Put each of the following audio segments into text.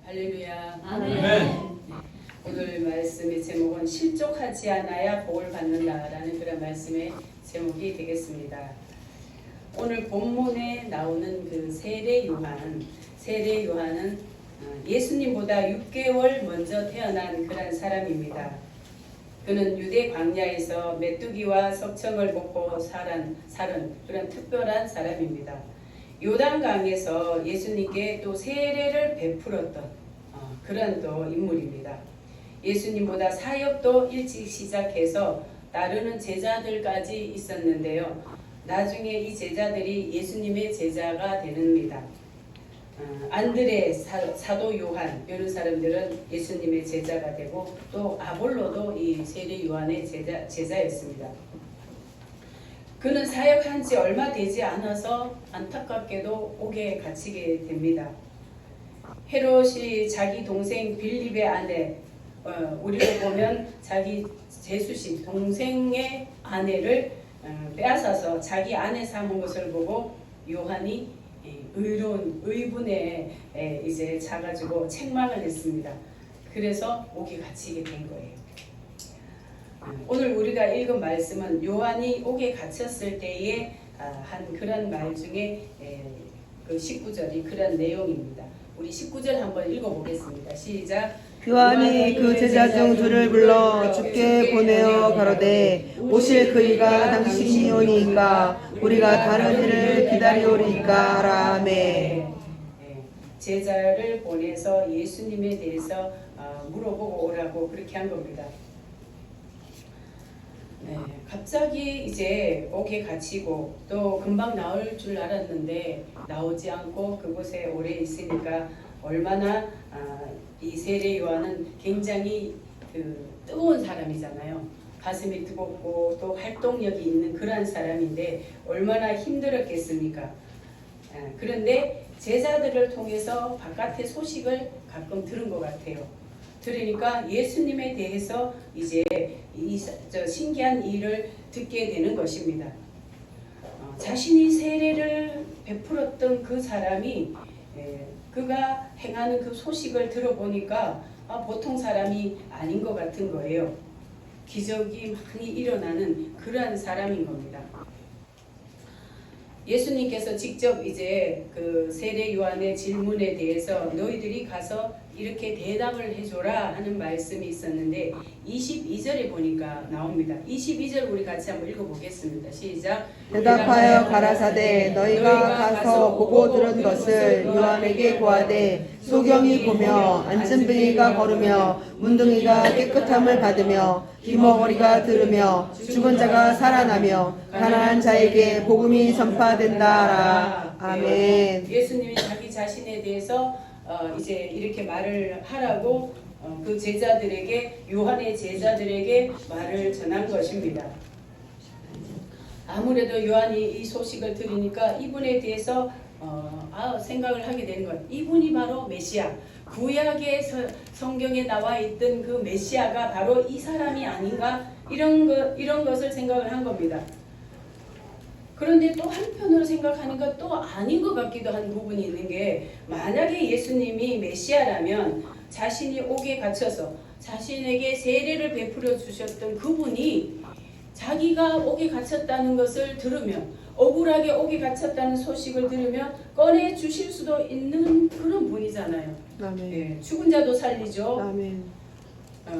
할렐루야. 아멘. 오늘 말씀의 제목은 실족하지 않아야 복을 받는다라는 그런 말씀의 제목이 되겠습니다. 오늘 본문에 나오는 그 세례 요한은 예수님보다 6개월 먼저 태어난 그런 사람입니다. 그는 유대 광야에서 메뚜기와 석청을 먹고 살은 그런 특별한 사람입니다. 요단강에서 예수님께 또 세례를 베풀었던 그런 또 인물입니다. 예수님보다 사역도 일찍 시작해서 따르는 제자들까지 있었는데요. 나중에 이 제자들이 예수님의 제자가 되는입니다. 안드레, 사도 요한 이런 사람들은 예수님의 제자가 되고 또 아볼로도 이 세례 요한의 제자였습니다. 그는 사역한 지 얼마 되지 않아서 안타깝게도 옥에 갇히게 됩니다. 헤롯이 자기 동생 빌립의 아내, 우리로 보면 자기 제수씨 동생의 아내를 빼앗아서 자기 아내 삼은 것을 보고 요한이 의분에 이제 자가지고 책망을 했습니다. 그래서 옥에 갇히게 된 거예요. 오늘 우리가 읽은 말씀은 요한이 옥에 갇혔을 때에 한 그런 말 중에 그 19절이 그런 내용입니다. 우리 19절 한번 읽어보겠습니다. 시작. 요한이 그 제자 중 둘을 불러 주께 보내어 가로되 오실 그이가 당신이 오니까 우리가 다른 이를 기다리오리까 하라. 아멘. 제자를 보내서 예수님에 대해서 물어보고 오라고 그렇게 한 겁니다. 갑자기 이제 옥에 갇히고 또 금방 나올 줄 알았는데 나오지 않고 그곳에 오래 있으니까 얼마나 이 세례 요한은 굉장히 뜨거운 사람이잖아요. 가슴이 뜨겁고 또 활동력이 있는 그런 사람인데 얼마나 힘들었겠습니까? 그런데 제자들을 통해서 바깥의 소식을 가끔 들은 것 같아요. 들으니까 예수님에 대해서 이제 신기한 일을 듣게 되는 것입니다. 자신이 세례를 베풀었던 그 사람이 그가 행하는 그 소식을 들어보니까 보통 사람이 아닌 것 같은 거예요. 기적이 많이 일어나는 그러한 사람인 겁니다. 예수님께서 직접 이제 그 세례 요한의 질문에 대해서 너희들이 가서 이렇게 대답을 해줘라 하는 말씀이 있었는데 22절에 보니까 나옵니다. 22절 우리 같이 한번 읽어보겠습니다. 시작. 대답하여 가라사대 너희가 가서 보고 들은 것을 요한에게 고하되 소경이 보며 앉은 빙의가 걸으며 문둥이가 깨끗함을 받으며 귀머거리가 들으며 죽은 자가 살아나며 가난한 자에게 복음이 전파된다. 아멘. 예수님이 자기 자신에 대해서 이제 이렇게 말을 하라고 그 제자들에게 요한의 제자들에게 말을 전한 것입니다. 아무래도 요한이 이 소식을 들으니까 이분에 대해서 생각을 하게 되는 것. 이분이 바로 메시아. 구약의 성경에 나와 있던 그 메시아가 바로 이 사람이 아닌가 이런 것을 생각을 한 겁니다. 그런데 또 한편으로 생각하니까 또 아닌 것 같기도 한 부분이 있는 게 만약에 예수님이 메시아라면 자신이 옥에 갇혀서 자신에게 세례를 베풀어 주셨던 그분이 자기가 옥에 갇혔다는 것을 들으면 억울하게 옥에 갇혔다는 소식을 들으면 꺼내 주실 수도 있는 그런 분이잖아요. 아멘. 죽은 자도 살리죠. 아멘.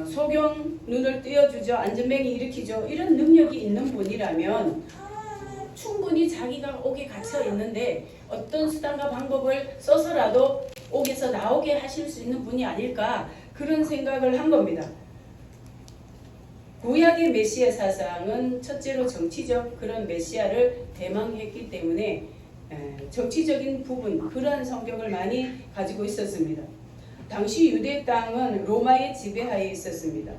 소경 눈을 띄어주죠. 안전뱅이 일으키죠. 이런 능력이 있는 분이라면 충분히 자기가 옥에 갇혀 있는데 어떤 수단과 방법을 써서라도 옥에서 나오게 하실 수 있는 분이 아닐까 그런 생각을 한 겁니다. 구약의 메시아 사상은 첫째로 정치적 그런 메시아를 대망했기 때문에 정치적인 부분 그러한 성격을 많이 가지고 있었습니다. 당시 유대 땅은 로마의 지배하에 있었습니다.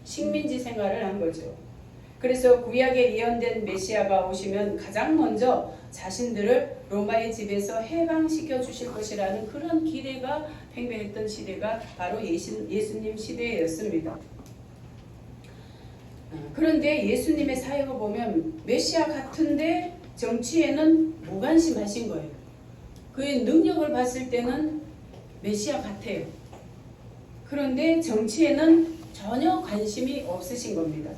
식민지 생활을 한 거죠. 그래서 구약에 예언된 메시아가 오시면 가장 먼저 자신들을 로마의 집에서 해방시켜 주실 것이라는 그런 기대가 팽배했던 시대가 바로 예수님 시대였습니다. 그런데 예수님의 사역을 보면 메시아 같은데 정치에는 무관심하신 거예요. 그의 능력을 봤을 때는 메시아 같아요. 그런데 정치에는 전혀 관심이 없으신 겁니다.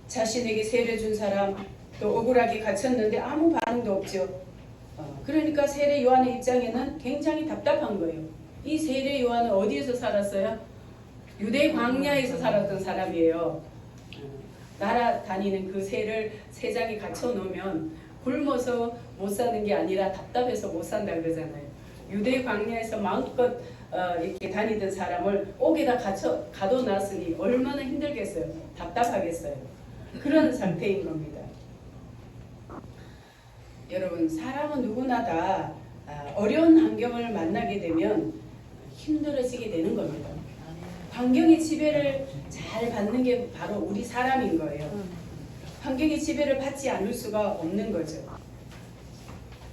자신에게 세례 준 사람, 또 억울하게 갇혔는데 아무 반응도 없죠. 그러니까 세례 요한의 입장에는 굉장히 답답한 거예요. 이 세례 요한은 어디에서 살았어요? 유대 광야에서 살았던 사람이에요. 날아다니는 그 새를 새장에 갇혀 놓으면 굶어서 못 사는 게 아니라 답답해서 못 산다 그러잖아요. 유대 광야에서 마음껏 이렇게 다니던 사람을 옥에다 가둬놨으니 얼마나 힘들겠어요. 답답하겠어요. 그런 상태인 겁니다. 여러분, 사람은 누구나 다 어려운 환경을 만나게 되면 힘들어지게 되는 겁니다. 환경의 지배를 잘 받는 게 바로 우리 사람인 거예요. 환경의 지배를 받지 않을 수가 없는 거죠.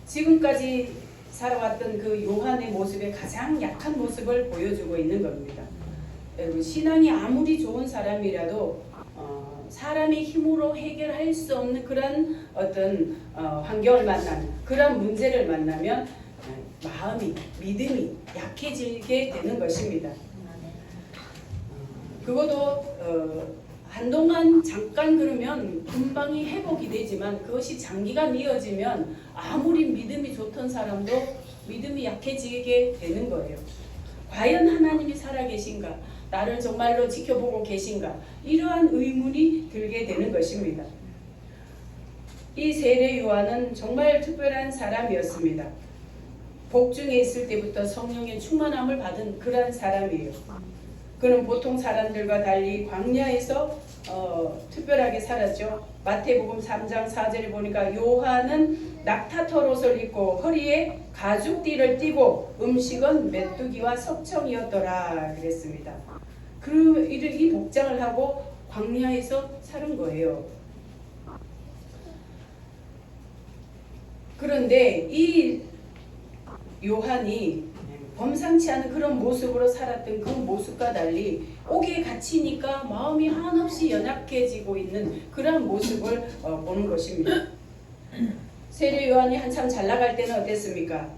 지금까지 살아왔던 그 요한의 모습의 가장 약한 모습을 보여주고 있는 겁니다. 여러분, 신앙이 아무리 좋은 사람이라도 사람의 힘으로 해결할 수 없는 그런 어떤 환경을 만나면, 그런 문제를 만나면 마음이, 믿음이 약해지게 되는 것입니다. 그것도 한동안 잠깐 그러면 금방이 회복이 되지만 그것이 장기간 이어지면 아무리 믿음이 좋던 사람도 믿음이 약해지게 되는 거예요. 과연 하나님이 살아계신가? 나를 정말로 지켜보고 계신가? 이러한 의문이 들게 되는 것입니다. 이 세례 요한은 정말 특별한 사람이었습니다. 복중에 있을 때부터 성령의 충만함을 받은 그러한 사람이에요. 그는 보통 사람들과 달리 광야에서 특별하게 살았죠. 마태복음 3장 4절에 보니까 요한은 낙타털 옷을 입고 허리에 가죽띠를 띠고 음식은 메뚜기와 석청이었더라 그랬습니다. 이 복장을 하고 광야에서 사는 거예요. 그런데 이 요한이 범상치 않은 그런 모습으로 살았던 그 모습과 달리 옥에 갇히니까 마음이 한없이 연약해지고 있는 그런 모습을 보는 것입니다. 세례 요한이 한참 잘 나갈 때는 어땠습니까?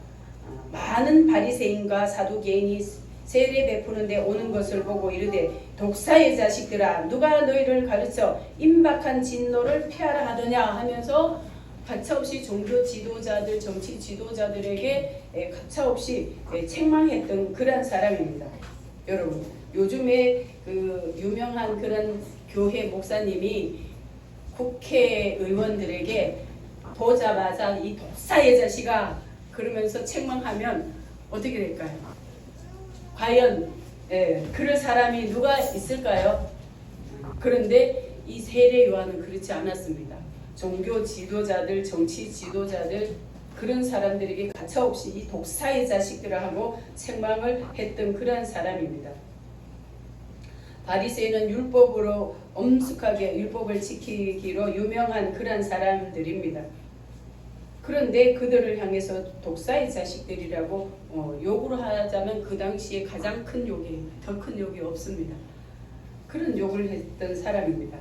많은 바리새인과 사두개인이 세례 베푸는데 오는 것을 보고 이르되 독사의 자식들아 누가 너희를 가르쳐 임박한 진노를 피하라 하더냐 하면서 가차없이 종교 지도자들, 정치 지도자들에게 가차없이 책망했던 그런 사람입니다. 여러분, 요즘에 그 유명한 그런 교회 목사님이 국회의원들에게 보자마자 이 독사의 자식아 그러면서 책망하면 어떻게 될까요? 과연 그럴 사람이 누가 있을까요? 그런데 이 세례 요한은 그렇지 않았습니다. 종교 지도자들, 정치 지도자들 그런 사람들에게 가차없이 이 독사의 자식들을 하고 책망을 했던 그러한 사람입니다. 바리새인은 율법으로 엄숙하게 율법을 지키기로 유명한 그러한 사람들입니다. 그런데 그들을 향해서 독사의 자식들이라고 욕을 하자면 그 당시에 가장 큰 욕이에요. 더 큰 욕이 없습니다. 그런 욕을 했던 사람입니다.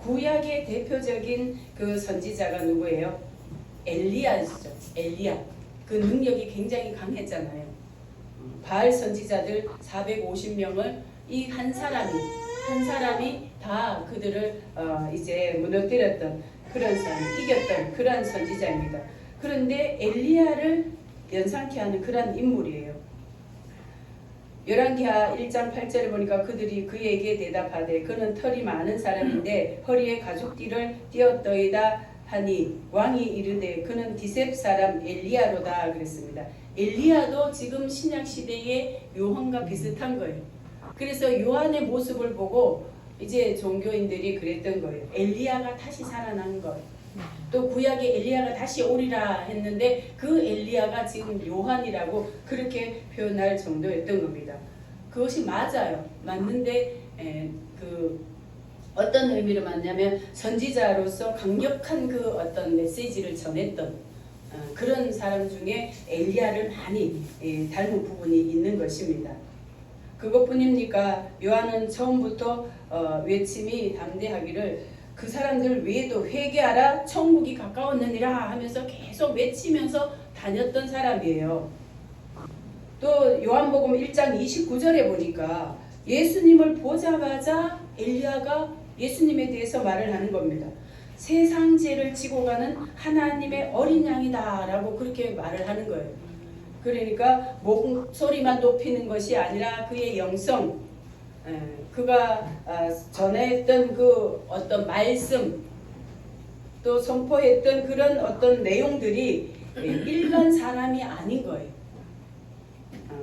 구약의 대표적인 그 선지자가 누구예요? 엘리야죠. 엘리야. 그 능력이 굉장히 강했잖아요. 바알 선지자들 450명을 이 한 사람이 다 그들을 이제 무너뜨렸던 그런 사람, 이겼던 그런 선지자입니다. 그런데 엘리야를 연상케 하는 그런 인물이에요. 열왕기하 1장 8절에 보니까 그들이 그에게 대답하되 그는 털이 많은 사람인데 허리에 가죽띠를 띄었더이다 하니 왕이 이르되 그는 디셉 사람 엘리야로다 그랬습니다. 엘리야도 지금 신약 시대의 요한과 비슷한 거예요. 그래서 요한의 모습을 보고 이제 종교인들이 그랬던 거예요. 엘리야가 다시 살아난 것. 또 구약에 엘리야가 다시 오리라 했는데 그 엘리야가 지금 요한이라고 그렇게 표현할 정도였던 겁니다. 그것이 맞아요. 맞는데 그 어떤 의미로 맞냐면 선지자로서 강력한 그 어떤 메시지를 전했던 그런 사람 중에 엘리야를 많이 닮은 부분이 있는 것입니다. 그것뿐입니까? 요한은 처음부터 외침이 담대하기를 그 사람들 외에도 회개하라 천국이 가까웠느니라 하면서 계속 외치면서 다녔던 사람이에요. 또 요한복음 1장 29절에 보니까 예수님을 보자마자 엘리야가 예수님에 대해서 말을 하는 겁니다. 세상 죄를 지고 가는 하나님의 어린 양이다 라고 그렇게 말을 하는 거예요. 그러니까 목소리만 높이는 것이 아니라 그의 영성, 그가 전했던 그 어떤 말씀, 또 선포했던 그런 어떤 내용들이 일반 사람이 아닌 거예요.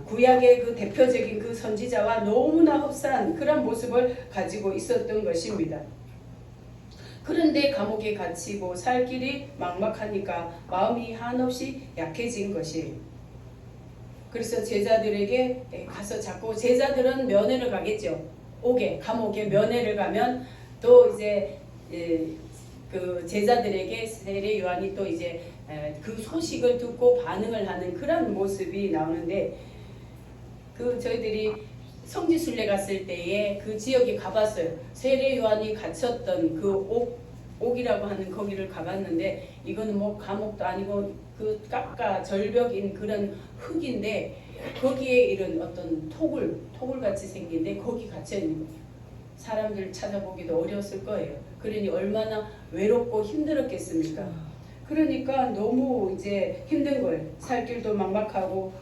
구약의 그 대표적인 그 선지자와 너무나 흡사한 그런 모습을 가지고 있었던 것입니다. 그런데 감옥에 갇히고 살 길이 막막하니까 마음이 한없이 약해진 것이, 그래서 제자들에게 가서 자꾸, 제자들은 면회를 가겠죠. 감옥에 면회를 가면 또 이제 그 제자들에게 세례 요한이 또 이제 그 소식을 듣고 반응을 하는 그런 모습이 나오는데, 그 저희들이 성지순례 갔을 때에 그 지역에 가봤어요. 세례 요한이 갇혔던 그 옥이라고 하는 거기를 가봤는데, 이거는 뭐 감옥도 아니고 그 깎아 절벽인 그런 흙인데, 거기에 이런 어떤 토굴 같이 생긴데 거기 갇혀 있는 거예요. 사람들 찾아보기도 어려웠을 거예요. 그러니 얼마나 외롭고 힘들었겠습니까? 그러니까 너무 이제 힘든 거예요. 살 길도 막막하고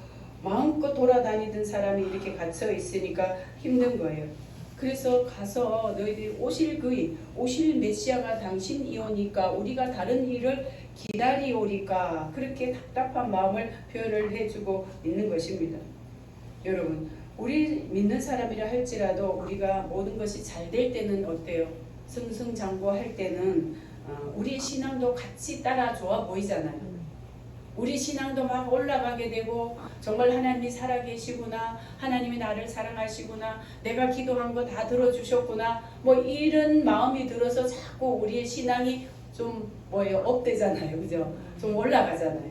마음껏 돌아다니던 사람이 이렇게 갇혀 있으니까 힘든 거예요. 그래서 가서 너희들이 오실 메시아가 당신이오니까 우리가 다른 일을 기다리오리까, 그렇게 답답한 마음을 표현을 해주고 있는 것입니다. 여러분, 우리 믿는 사람이라 할지라도 우리가 모든 것이 잘 될 때는 어때요? 승승장구할 때는 우리의 신앙도 같이 따라 좋아 보이잖아요. 우리 신앙도 막 올라가게 되고, 정말 하나님이 살아계시구나, 하나님이 나를 사랑하시구나, 내가 기도한 거 다 들어주셨구나, 뭐 이런 마음이 들어서 자꾸 우리의 신앙이 좀 업되잖아요. 그죠? 좀 올라가잖아요.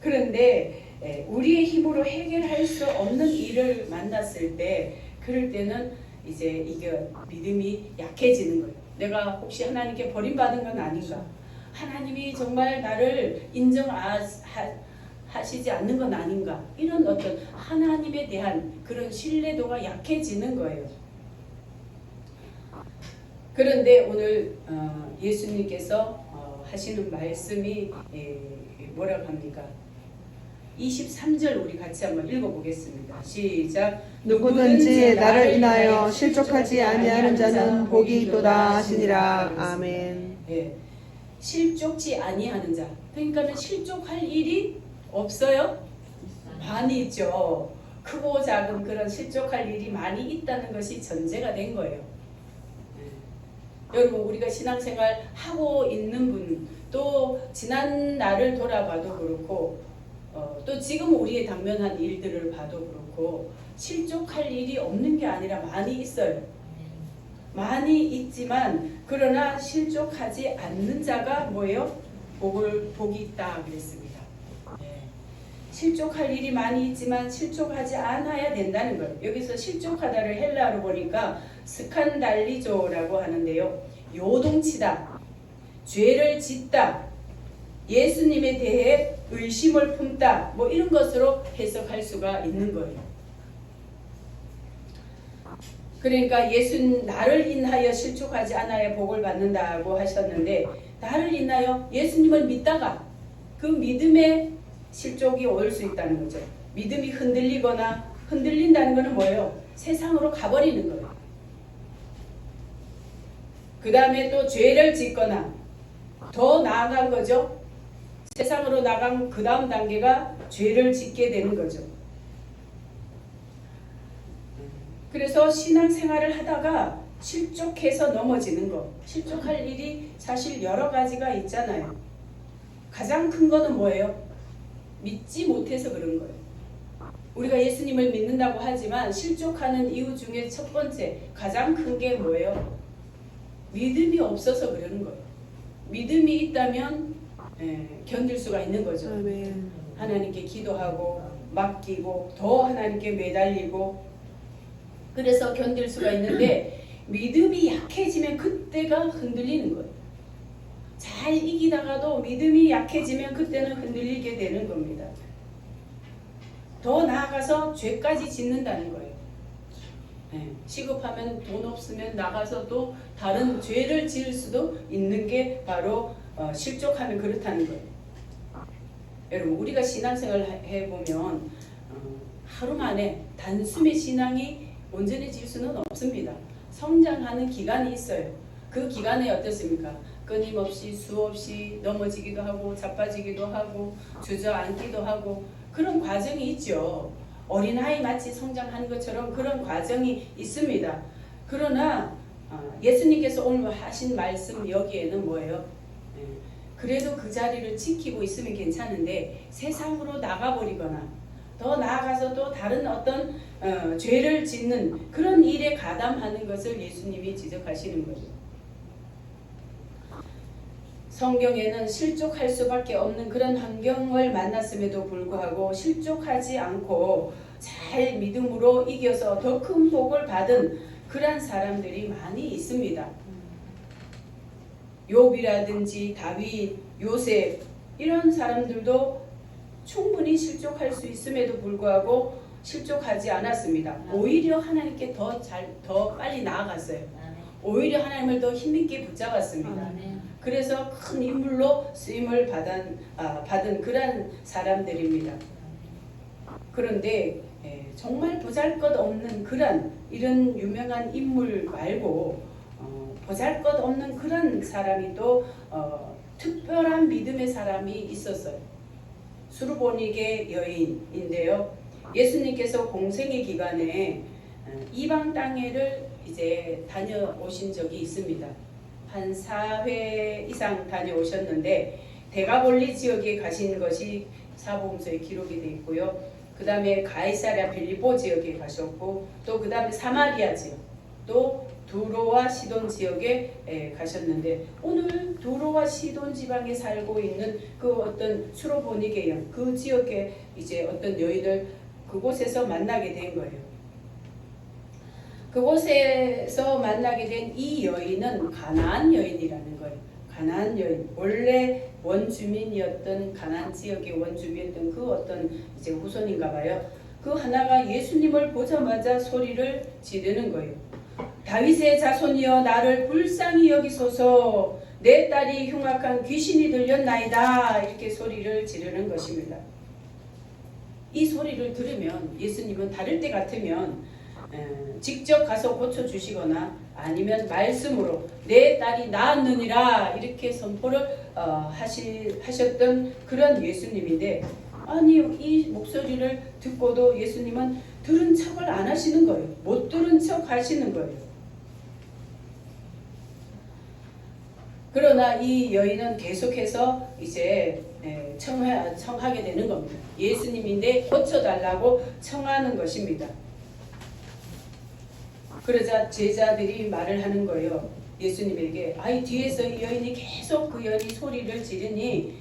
그런데 우리의 힘으로 해결할 수 없는 일을 만났을 때, 그럴 때는 이제 이게 믿음이 약해지는 거예요. 내가 혹시 하나님께 버림받은 건 아닌가? 하나님이 정말 나를 인정하시지 않는 건 아닌가? 이런 어떤 하나님에 대한 그런 신뢰도가 약해지는 거예요. 그런데 오늘 예수님께서 하시는 말씀이 뭐라고 합니까? 23절 우리 같이 한번 읽어보겠습니다. 시작. 누구든지 나를 인하여 실족하지 아니하는 자는 복이 있도다 하시니라. 아멘. 예, 실족지 아니하는 자. 그러니까는 실족할 일이 없어요? 많이 있죠. 크고 작은 그런 실족할 일이 많이 있다는 것이 전제가 된 거예요. 여러분, 우리가 신앙생활 하고 있는 분, 또 지난 날을 돌아봐도 그렇고, 또 지금 우리의 당면한 일들을 봐도 그렇고, 실족할 일이 없는 게 아니라 많이 있어요. 많이 있지만, 그러나 실족하지 않는 자가 뭐예요? 복이 있다 그랬습니다. 실족할 일이 많이 있지만 실족하지 않아야 된다는 거예요. 여기서 실족하다를 헬라어로 보니까 스칸달리조라고 하는데요. 요동치다, 죄를 짓다, 예수님에 대해 의심을 품다, 뭐 이런 것으로 해석할 수가 있는 거예요. 그러니까 나를 인하여 실족하지 않아야 복을 받는다고 하셨는데, 나를 인하여 예수님을 믿다가 그 믿음에 실족이 올 수 있다는 거죠. 믿음이 흔들린다는 것은 뭐예요? 세상으로 가버리는 거예요. 그 다음에 또 죄를 짓거나, 더 나아간 거죠. 세상으로 나간 그 다음 단계가 죄를 짓게 되는 거죠. 그래서 신앙생활을 하다가 실족해서 넘어지는 거, 실족할 일이 사실 여러 가지가 있잖아요. 가장 큰 거는 뭐예요? 믿지 못해서 그런 거예요. 우리가 예수님을 믿는다고 하지만 실족하는 이유 중에 첫 번째, 가장 큰 게 뭐예요? 믿음이 없어서 그러는 거예요. 믿음이 있다면 견딜 수가 있는 거죠. 아멘. 하나님께 기도하고 맡기고 더 하나님께 매달리고, 그래서 견딜 수가 있는데, 믿음이 약해지면 그때가 흔들리는 거예요. 잘 이기다가도 믿음이 약해지면 그때는 흔들리게 되는 겁니다. 더 나아가서 죄까지 짓는다는 거예요. 시급하면 돈 없으면 나가서 또 다른 죄를 지을 수도 있는 게 바로 실족하면 그렇다는 거예요. 여러분 우리가 신앙생활 해보면 하루 만에 단숨에 신앙이 온전해질 수는 없습니다. 성장하는 기간이 있어요. 그 기간에 어떻습니까? 끊임없이 수없이 넘어지기도 하고 자빠지기도 하고 주저앉기도 하고 그런 과정이 있죠. 어린아이 마치 성장하는 것처럼 그런 과정이 있습니다. 그러나 예수님께서 오늘 하신 말씀 여기에는 뭐예요? 그래도 그 자리를 지키고 있으면 괜찮은데 세상으로 나가버리거나 더 나아가서 또 다른 어떤 죄를 짓는 그런 일에 가담하는 것을 예수님이 지적하시는 거죠. 성경에는 실족할 수밖에 없는 그런 환경을 만났음에도 불구하고 실족하지 않고 잘 믿음으로 이겨서 더 큰 복을 받은 그러한 사람들이 많이 있습니다. 욥이라든지 다윗, 요셉 이런 사람들도 충분히 실족할 수 있음에도 불구하고 실족하지 않았습니다. 오히려 하나님께 더 빨리 나아갔어요. 오히려 하나님을 더 힘있게 붙잡았습니다. 그래서 큰 인물로 쓰임을 받은 그런 사람들입니다. 그런데 정말 보잘것없는 이런 유명한 인물 말고 보잘것없는 그런 사람이 또 특별한 믿음의 사람이 있었어요. 수르보니게 여인인데요. 예수님께서 공생의 기간에 이방 땅에를 이제 다녀오신 적이 있습니다. 한 4회 이상 다녀오셨는데 데가볼리 지역에 가신 것이 사복음서에 기록이 되어 있고요. 그 다음에 가이사랴 빌립보 지역에 가셨고 또 그 다음에 사마리아 지역 또 두로와 시돈 지역에 가셨는데 오늘 두로와 시돈 지방에 살고 있는 그 어떤 수로보니게 여 그 지역에 이제 어떤 여인을 그곳에서 만나게 된 거예요. 그곳에서 만나게 된 이 여인은 가나안 여인이라는 거예요. 가나안 여인, 원래 원주민이었던 가나안 지역의 원주민이었던 그 어떤 이제 후손인가 봐요. 그 하나가 예수님을 보자마자 소리를 지르는 거예요. 다윗의 자손이여 나를 불쌍히 여기소서 내 딸이 흉악한 귀신이 들렸나이다 이렇게 소리를 지르는 것입니다. 이 소리를 들으면 예수님은 다를 때 같으면 직접 가서 고쳐주시거나 아니면 말씀으로 내 딸이 나았느니라 이렇게 선포를 하셨던 그런 예수님인데 아니 이 목소리를 듣고도 예수님은 들은 척을 안 하시는 거예요. 못 들은 척 하시는 거예요. 그러나 이 여인은 계속해서 이제 청하게 되는 겁니다. 예수님인데 고쳐달라고 청하는 것입니다. 그러자 제자들이 말을 하는 거예요. 예수님에게 아이 뒤에서 이 여인이 계속 그 여인이 소리를 지르니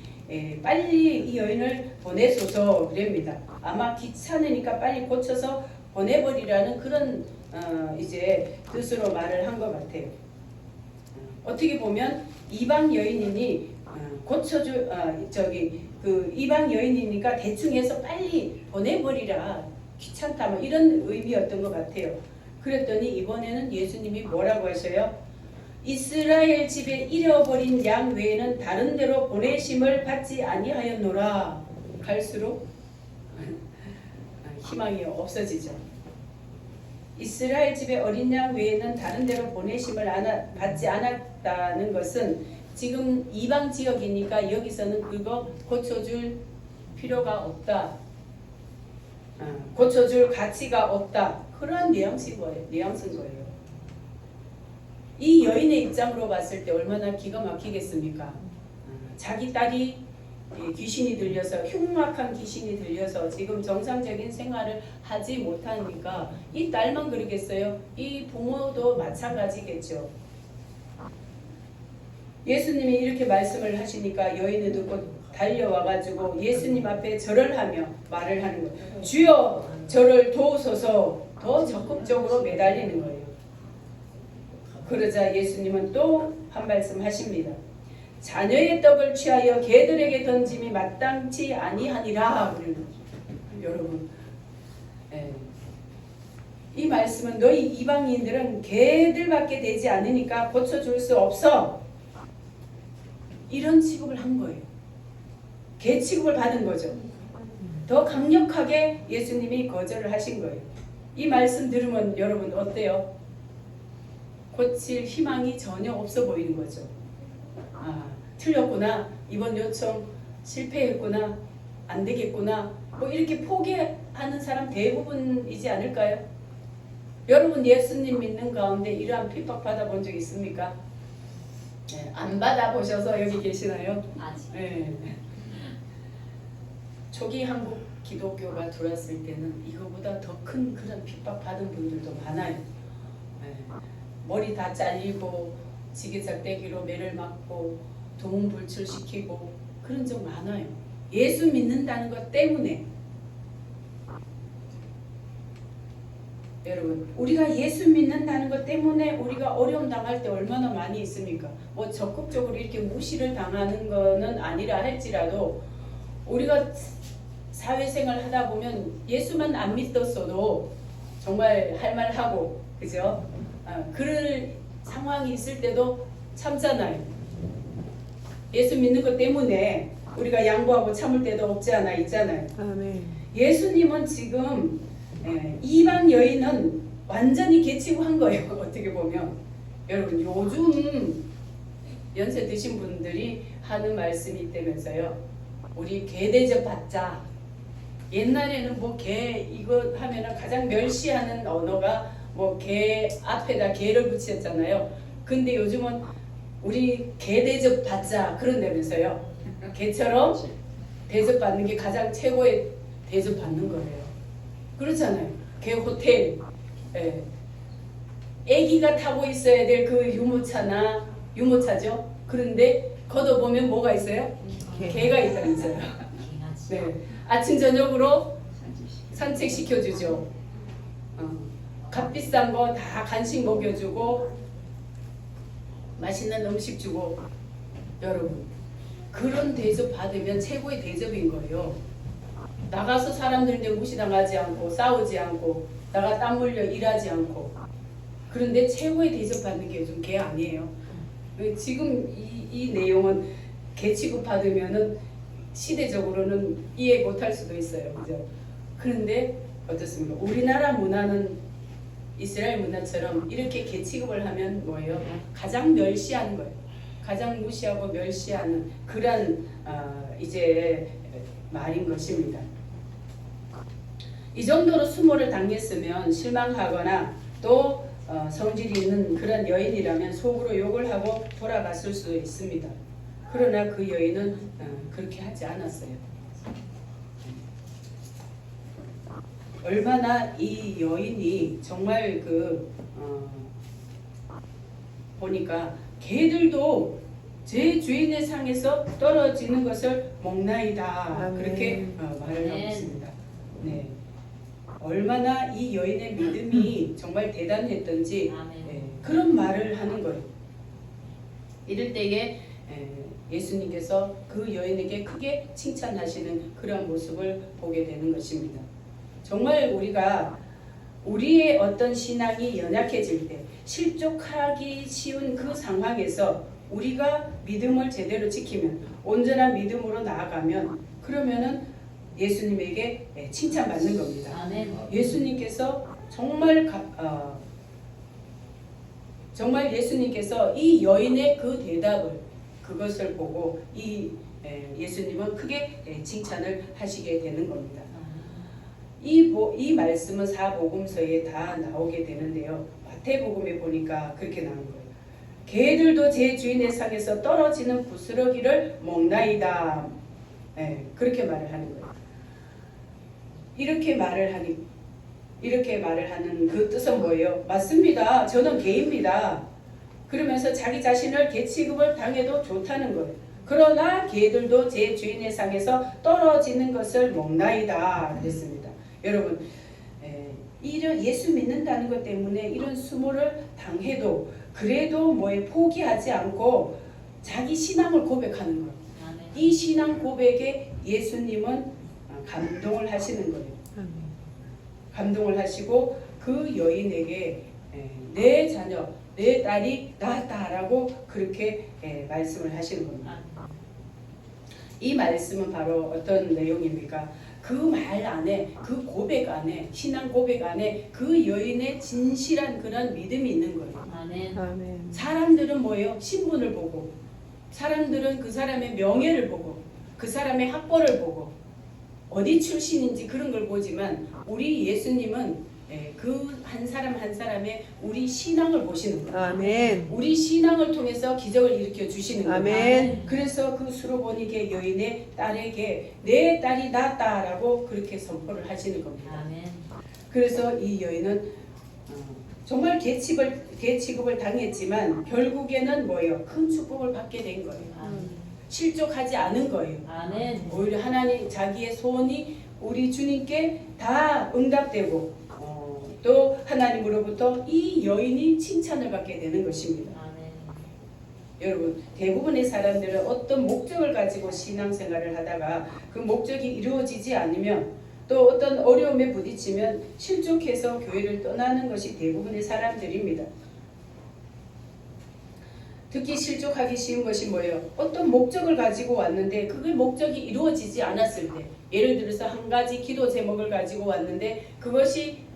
빨리 이 여인을 보내소서 그럽니다. 아마 귀찮으니까 빨리 고쳐서 보내버리라는 그런 이제 뜻으로 말을 한 것 같아요. 어떻게 보면 이방 여인이니 그 이방 여인이니까 대충 해서 빨리 보내버리라 귀찮다 뭐 이런 의미였던 것 같아요. 그랬더니 이번에는 예수님이 뭐라고 하셔요? 이스라엘 집에 잃어버린 양 외에는 다른 데로 보내심을 받지 아니하였노라. 갈수록 희망이 없어지죠. 이스라엘 집의 어린 양 외에는 다른 데로 보내심을 받지 않았다는 것은 지금 이방 지역이니까 여기서는 그거 고쳐줄 필요가 없다. 고쳐줄 가치가 없다. 그런 뉘앙스인 거예요. 이 여인의 입장으로 봤을 때 얼마나 기가 막히겠습니까? 자기 딸이 귀신이 들려서 흉악한 귀신이 들려서 지금 정상적인 생활을 하지 못하니까 이 딸만 그러겠어요? 이 부모도 마찬가지겠죠. 예수님이 이렇게 말씀을 하시니까 여인을 듣고 달려와가지고 예수님 앞에 절을 하며 말을 하는 거예요. 주여 저를 도우소서. 더 적극적으로 매달리는 거예요. 그러자 예수님은 또 한 말씀 하십니다. 자녀의 떡을 취하여 개들에게 던짐이 마땅치 아니하니라. 여러분 예. 이 말씀은 너희 이방인들은 개들밖에 되지 않으니까 고쳐줄 수 없어. 이런 취급을 한 거예요. 개 취급을 받은 거죠. 더 강력하게 예수님이 거절을 하신 거예요. 이 말씀 들으면 여러분 어때요? 고칠 희망이 전혀 없어 보이는 거죠. 아, 틀렸구나. 이번 요청 실패했구나. 안 되겠구나. 뭐 이렇게 포기하는 사람 대부분이지 않을까요? 여러분 예수님 믿는 가운데 이러한 핍박 받아본 적 있습니까? 네, 안 받아보셔서 여기 계시나요? 아직. 네. 초기 한국 기독교가 들어왔을 때는 이거보다 더 큰 그런 핍박 받은 분들도 많아요. 네. 머리 다 잘리고 지게작대기로 매를 맞고 동분불출시키고 그런 적 많아요. 예수 믿는다는 것 때문에. 여러분 우리가 예수 믿는다는 것 때문에 우리가 어려움 당할 때 얼마나 많이 있습니까? 뭐 적극적으로 이렇게 무시를 당하는 거는 아니라 할지라도 우리가 사회생활 하다 보면 예수만 안 믿었어도 정말 할 말하고 그죠? 그럴 상황이 있을 때도 참잖아요. 예수 믿는 것 때문에 우리가 양보하고 참을 때도 없지 않아 있잖아요. 아멘. 예수님은 지금 이방 여인은 완전히 개치고한 거예요. 어떻게 보면 여러분 요즘 연세 드신 분들이 하는 말씀이 있다면서요. 우리 개 대접 받자. 옛날에는 뭐 개 이거 하면은 가장 멸시하는 언어가 뭐 개 앞에다 개를 붙였잖아요. 근데 요즘은 우리 개 대접 받자 그런다면서요. 개처럼 대접받는 게 가장 최고의 대접받는 거예요. 그렇잖아요. 개 호텔, 예. 애기가 타고 있어야 될 그 유모차죠. 그런데 걷어보면 뭐가 있어요? 개가 있다면서요. 네. 아침 저녁으로 산책시켜주죠. 값비싼 거 다 간식 먹여주고 맛있는 음식 주고. 여러분 그런 대접 받으면 최고의 대접인 거예요. 나가서 사람들인데 무시당하지 않고 싸우지 않고 나가 땀 흘려 일하지 않고. 그런데 최고의 대접 받는 게 요즘 개 아니에요. 지금 이 내용은 개 취급 받으면은 시대적으로는 이해 못할 수도 있어요. 그죠? 그런데 어떻습니까? 우리나라 문화는 이스라엘 문화처럼 이렇게 개 취급을 하면 뭐예요? 가장 멸시하는 거예요. 가장 무시하고 멸시하는 그런 이제 말인 것입니다. 이 정도로 수모를 당했으면 실망하거나 또 성질이 있는 그런 여인이라면 속으로 욕을 하고 돌아갔을 수 있습니다. 그러나 그 여인은 그렇게 하지 않았어요. 얼마나 이 여인이 정말 보니까 개들도 제 주인의 상에서 떨어지는 것을 먹나이다. 그렇게 말을 하고 있습니다. 네. 얼마나 이 여인의 믿음이 정말 대단했던지 그런 말을 하는 거예요. 이럴 때에 예수님께서 그 여인에게 크게 칭찬하시는 그런 모습을 보게 되는 것입니다. 정말 우리가 우리의 어떤 신앙이 연약해질 때 실족하기 쉬운 그 상황에서 우리가 믿음을 제대로 지키면 온전한 믿음으로 나아가면 그러면은 예수님에게 칭찬받는 겁니다. 아멘. 예수님께서 정말 예수님께서 이 여인의 그 대답을 그것을 보고 예수님은 크게 칭찬을 하시게 되는 겁니다. 이 말씀은 사복음서에 다 나오게 되는데요. 마태복음에 보니까 그렇게 나온 거예요. 개들도 제 주인의 상에서 떨어지는 부스러기를 먹나이다. 그렇게 말을 하는 거예요. 이렇게 말을 하는 그 뜻은 뭐예요? 맞습니다. 저는 개입니다. 그러면서 자기 자신을 개 취급을 당해도 좋다는 거예요. 그러나 개들도 제 주인의 상에서 떨어지는 것을 먹나이다. 그랬습니다. 여러분, 이런 예수 믿는다는 것 때문에 이런 수모를 당해도 그래도 포기하지 않고 자기 신앙을 고백하는 거예요. 이 신앙 고백에 예수님은 감동을 하시는 거예요. 감동을 하시고 그 여인에게 내 자녀, 내 딸이 낳았다라고 그렇게 말씀을 하시는 겁니다. 이 말씀은 바로 어떤 내용입니까? 그 말 안에, 그 고백 안에, 신앙 고백 안에 그 여인의 진실한 그런 믿음이 있는 거예요. 아멘. 아멘. 사람들은 뭐예요? 신분을 보고, 사람들은 그 사람의 명예를 보고, 그 사람의 학벌을 보고, 어디 출신인지 그런 걸 보지만 우리 예수님은 그 한 사람 한 사람의 우리 신앙을 보시는 거예요. 아멘. 우리 신앙을 통해서 기적을 일으켜 주시는 거예요. 아멘. 그래서 그 수로보니게 여인의 딸에게 내 딸이 낳았다라고 그렇게 선포를 하시는 겁니다. 아멘. 그래서 이 여인은 정말 계취급을 당했지만 결국에는 뭐예요? 큰 축복을 받게 된 거예요. 아멘. 실족하지 않은 거예요. 아멘. 오히려 하나님 자기의 소원이 우리 주님께 다 응답되고 또 하나님으로부터 이 여인이 칭찬을 받게 되는 것입니다. 아멘. 여러분, 대부분의 사람들은 어떤 목적을 가지고 신앙생활을 하다가 그 목적이 이루어지지 않으면 또 어떤 어려움에 부딪히면 실족해서 교회를 떠나는 것이 대부분의 사람들입니다. 특히 실족하기 쉬운 것이 뭐예요? 어떤 목적을 가지고 왔는데 그게 목적이 이루어지지 않았을 때, 예를 들어서 한 가지 기도 제목을 가지고 왔는데 그것이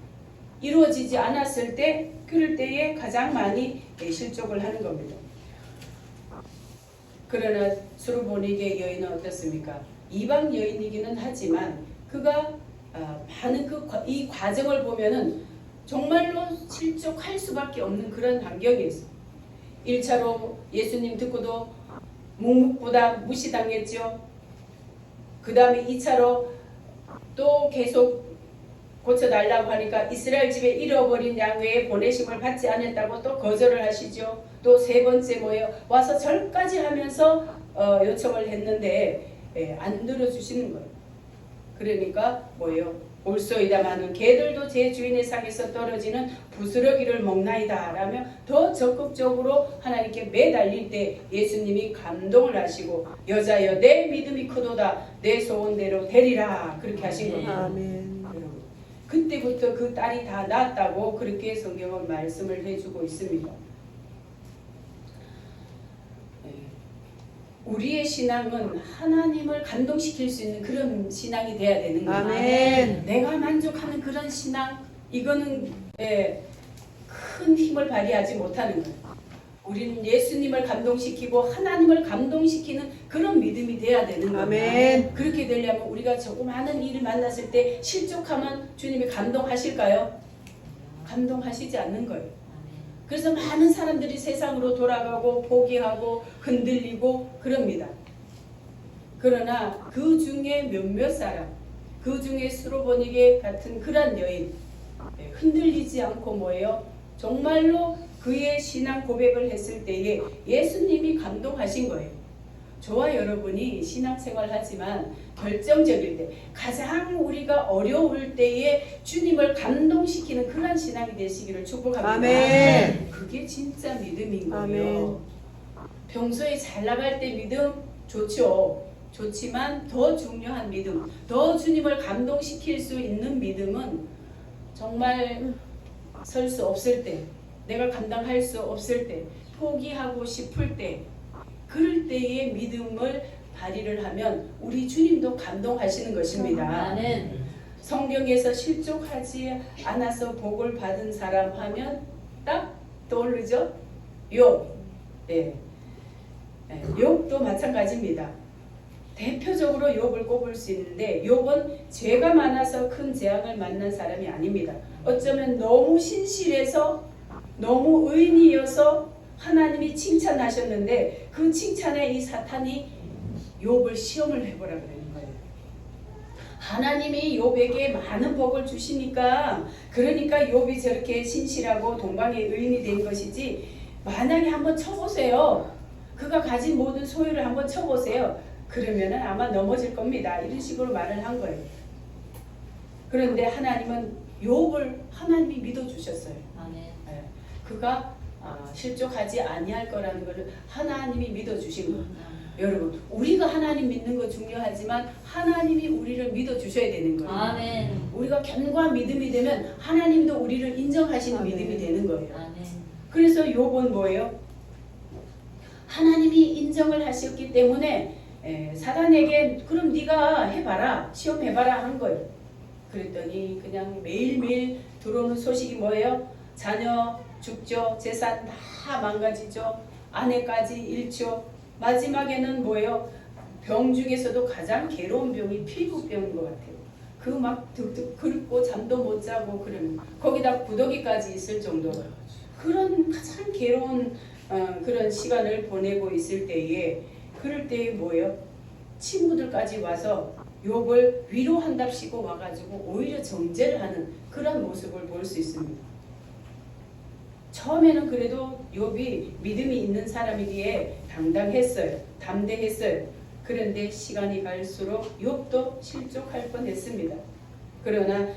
이루어지지 않았을 때, 그럴 때에 가장 많이 실족을 하는 겁니다. 그러나 수르보니게 여인은 어떻습니까? 이방 여인이기는 하지만 그가 많은 이 과정을 보면은 정말로 실족할 수밖에 없는 그런 환경이 있어요. 1차로 예수님 듣고도 묵묵보다 무시당했죠. 그 다음에 2차로 또 계속 고쳐달라고 하니까 이스라엘 집에 잃어버린 양 외에 보내심을 받지 않았다고 또 거절을 하시죠. 또 세 번째 뭐예요? 와서 절까지 하면서 요청을 했는데 안 들어주시는 거예요. 그러니까 뭐예요? 올소이다마는 개들도 제 주인의 상에서 떨어지는 부스러기를 먹나이다 라며 더 적극적으로 하나님께 매달릴 때 예수님이 감동을 하시고 여자여 내 믿음이 크도다 내 소원대로 되리라 그렇게 하신 겁니다. 아멘. 그때부터 그 딸이 다 낳았다고 그렇게 성경은 말씀을 해주고 있습니다. 우리의 신앙은 하나님을 감동시킬 수 있는 그런 신앙이 돼야 되는 거예요. 아멘. 내가 만족하는 그런 신앙, 이거는 큰 힘을 발휘하지 못하는 거예요. 우리는 예수님을 감동시키고 하나님을 감동시키는 그런 믿음이 돼야 되는 거예요. 아멘. 그렇게 되려면 우리가 조그마한 일을 만났을 때 실족하면 주님이 감동하실까요? 감동하시지 않는 거예요. 그래서 많은 사람들이 세상으로 돌아가고 포기하고 흔들리고 그럽니다. 그러나 그 중에 몇몇 사람, 그 중에 수로보니게 같은 그런 여인 흔들리지 않고 뭐예요? 정말로 그의 신앙 고백을 했을 때에 예수님이 감동하신 거예요. 저와 여러분이 신앙생활 하지만 결정적일 때, 가장 우리가 어려울 때에 주님을 감동시키는 그런 신앙이 되시기를 축복합니다. 아멘. 그게 진짜 믿음인 거예요. 아멘. 평소에 잘 나갈 때 믿음 좋죠. 좋지만 더 중요한 믿음, 더 주님을 감동시킬 수 있는 믿음은 정말 설 수 없을 때, 내가 감당할 수 없을 때, 포기하고 싶을 때, 그럴 때의 믿음을 발휘를 하면 우리 주님도 감동하시는 것입니다. 아멘. 성경에서 실족하지 않아서 복을 받은 사람 하면 딱 떠오르죠? 욥. 욥도 마찬가지입니다. 대표적으로 욥을 꼽을 수 있는데 욥은 죄가 많아서 큰 재앙을 만난 사람이 아닙니다. 어쩌면 너무 신실해서 너무 의인이어서 하나님이 칭찬하셨는데 그 칭찬에 이 사탄이 욥을 시험을 해보라 그러는 거예요. 하나님이 욥에게 많은 복을 주시니까 그러니까 욥이 저렇게 신실하고 동방의 의인이 된 것이지, 만약에 한번 쳐보세요. 그가 가진 모든 소유를 한번 쳐보세요. 그러면은 아마 넘어질 겁니다. 이런 식으로 말을 한 거예요. 그런데 하나님은 욥을 하나님이 믿어주셨어요. 아멘. 그가 실족하지 아니할 거라는 것을 하나님이 믿어주신 거예요. 여러분, 우리가 하나님 믿는 거 중요하지만 하나님이 우리를 믿어 주셔야 되는 거예요. 아멘. 우리가 견고한 믿음이 되면 하나님도 우리를 인정하시는 아멘. 믿음이 되는 거예요. 아멘. 그래서 욥은 뭐예요? 하나님이 인정을 하셨기 때문에 사단에게 그럼 네가 해봐라, 시험해봐라 한 거예요. 그랬더니 그냥 매일매일 들어오는 소식이 뭐예요? 자녀 죽죠, 재산 다 망가지죠, 아내까지 잃죠. 마지막에는 뭐예요? 병 중에서도 가장 괴로운 병이 피부병인 것 같아요. 그 막 득득 긁고 잠도 못 자고 그러면 거기다 구더기까지 있을 정도로 그런 가장 괴로운 그런 시간을 보내고 있을 때에 그럴 때에 뭐예요? 친구들까지 와서 욥을 위로한답시고 와가지고 오히려 정죄를 하는 그런 모습을 볼 수 있습니다. 처음에는 그래도 욥이 믿음이 있는 사람이기에 당당했어요. 담대했어요. 그런데 시간이 갈수록 욥도 실족할 뻔했습니다. 그러나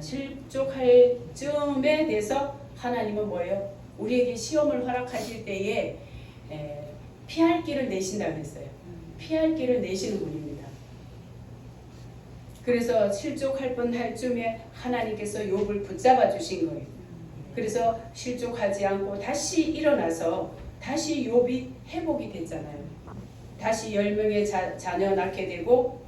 실족할 쯤에 돼서 하나님은 뭐예요? 우리에게 시험을 허락하실 때에 피할 길을 내신다고 했어요. 피할 길을 내시는 분입니다. 그래서 실족할 뻔할 쯤에 하나님께서 욥을 붙잡아 주신 거예요. 그래서 실족하지 않고 다시 일어나서 다시 욥이 회복이 됐잖아요. 다시 10명의 자녀 낳게 되고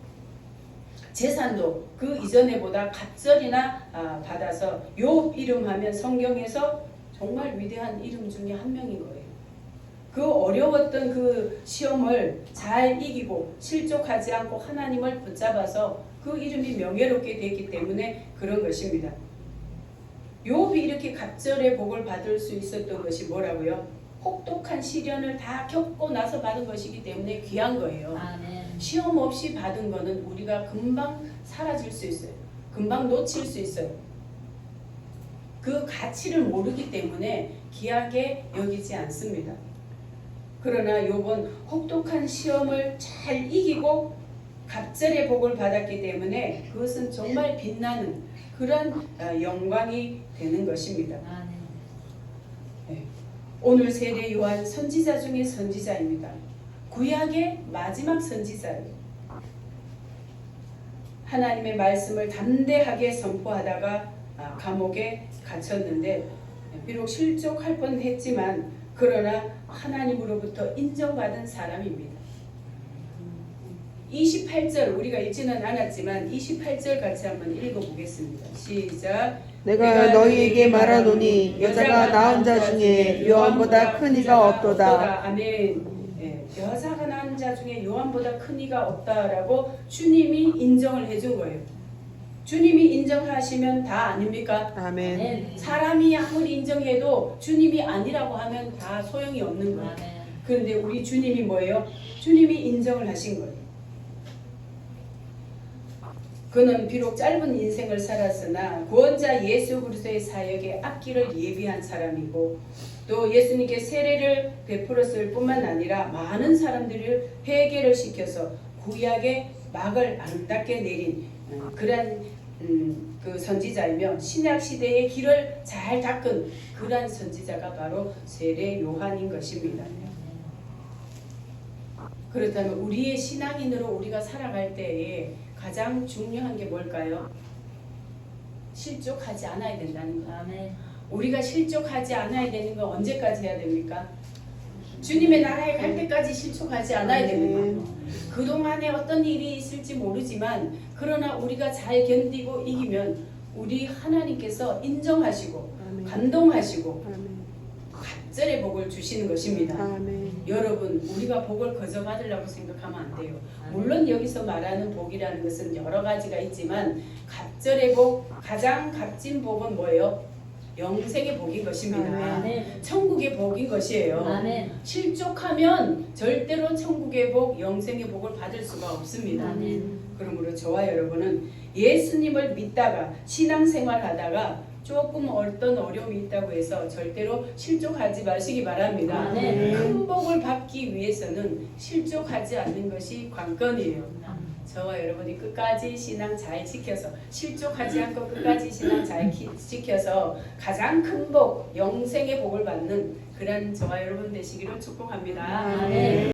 재산도 그 이전에보다 갑절이나 받아서 욥 이름 하면 성경에서 정말 위대한 이름 중에 한 명인 거예요. 그 어려웠던 그 시험을 잘 이기고 실족하지 않고 하나님을 붙잡아서 그 이름이 명예롭게 됐기 때문에 그런 것입니다. 욥이 이렇게 갑절의 복을 받을 수 있었던 것이 뭐라고요? 혹독한 시련을 다 겪고 나서 받은 것이기 때문에 귀한 거예요. 아멘. 시험 없이 받은 거는 우리가 금방 사라질 수 있어요. 금방 놓칠 수 있어요. 그 가치를 모르기 때문에 귀하게 여기지 않습니다. 그러나 욥은 혹독한 시험을 잘 이기고 갑절의 복을 받았기 때문에 그것은 정말 빛나는 그런 영광이 되는 것입니다. 아멘. 네. 오늘 세례 요한 선지자 중에 선지자입니다. 구약의 마지막 선지자예요. 하나님의 말씀을 담대하게 선포하다가 감옥에 갇혔는데 비록 실족할 뻔했지만 그러나 하나님으로부터 인정받은 사람입니다. 28절 우리가 읽지는 않았지만 28절 같이 한번 읽어보겠습니다. 시작. 내가 너희에게 말하노니 여자가 낳은 자 중에 요한보다 큰 이가 없도다. 아멘. 여자가 낳은 자 중에 요한보다 큰 이가 없다라고 주님이 인정을 해준 거예요. 주님이 인정하시면 다 아닙니까? 아멘. 아멘. 사람이 아무리 인정해도 주님이 아니라고 하면 다 소용이 없는 거예요. 아멘. 그런데 우리 주님이 뭐예요? 주님이 인정을 하신 거예요. 그는 비록 짧은 인생을 살았으나 구원자 예수 그리스도의 사역에 앞길을 예비한 사람이고 또 예수님께 세례를 베풀었을 뿐만 아니라 많은 사람들을 회개를 시켜서 구약의 막을 아름답게 내린 그러한 그 선지자이며 신약 시대의 길을 잘 닦은 그러한 선지자가 바로 세례 요한인 것입니다. 그렇다면 우리의 신앙인으로 우리가 살아갈 때에 가장 중요한 게 뭘까요? 실족하지 않아야 된다는 거. 아멘. 우리가 실족하지 않아야 되는 건 언제까지 해야 됩니까? 주님의 나라에 갈 때까지 실족하지 않아야 됩니다. 그동안에 어떤 일이 있을지 모르지만 그러나 우리가 잘 견디고 이기면 우리 하나님께서 인정하시고 아멘. 감동하시고 아멘. 갑절의 복을 주시는 것입니다. 아멘. 여러분 우리가 복을 거저 받으려고 생각하면 안 돼요. 물론 여기서 말하는 복이라는 것은 여러 가지가 있지만 갑절의 복, 가장 값진 복은 뭐예요? 영생의 복인 것입니다. 아멘. 천국의 복인 것이에요. 아멘. 실족하면 절대로 천국의 복, 영생의 복을 받을 수가 없습니다. 아멘. 그러므로 저와 여러분은 예수님을 믿다가 신앙생활하다가 조금 어떤 어려움이 있다고 해서 절대로 실족하지 마시기 바랍니다. 아멘. 큰 복을 받기 위해서는 실족하지 않는 것이 관건이에요. 저와 여러분이 끝까지 신앙 잘 지켜서 실족하지 않고 끝까지 신앙 잘 지켜서 가장 큰 복, 영생의 복을 받는 그런 저와 여러분 되시기를 축복합니다. 아멘.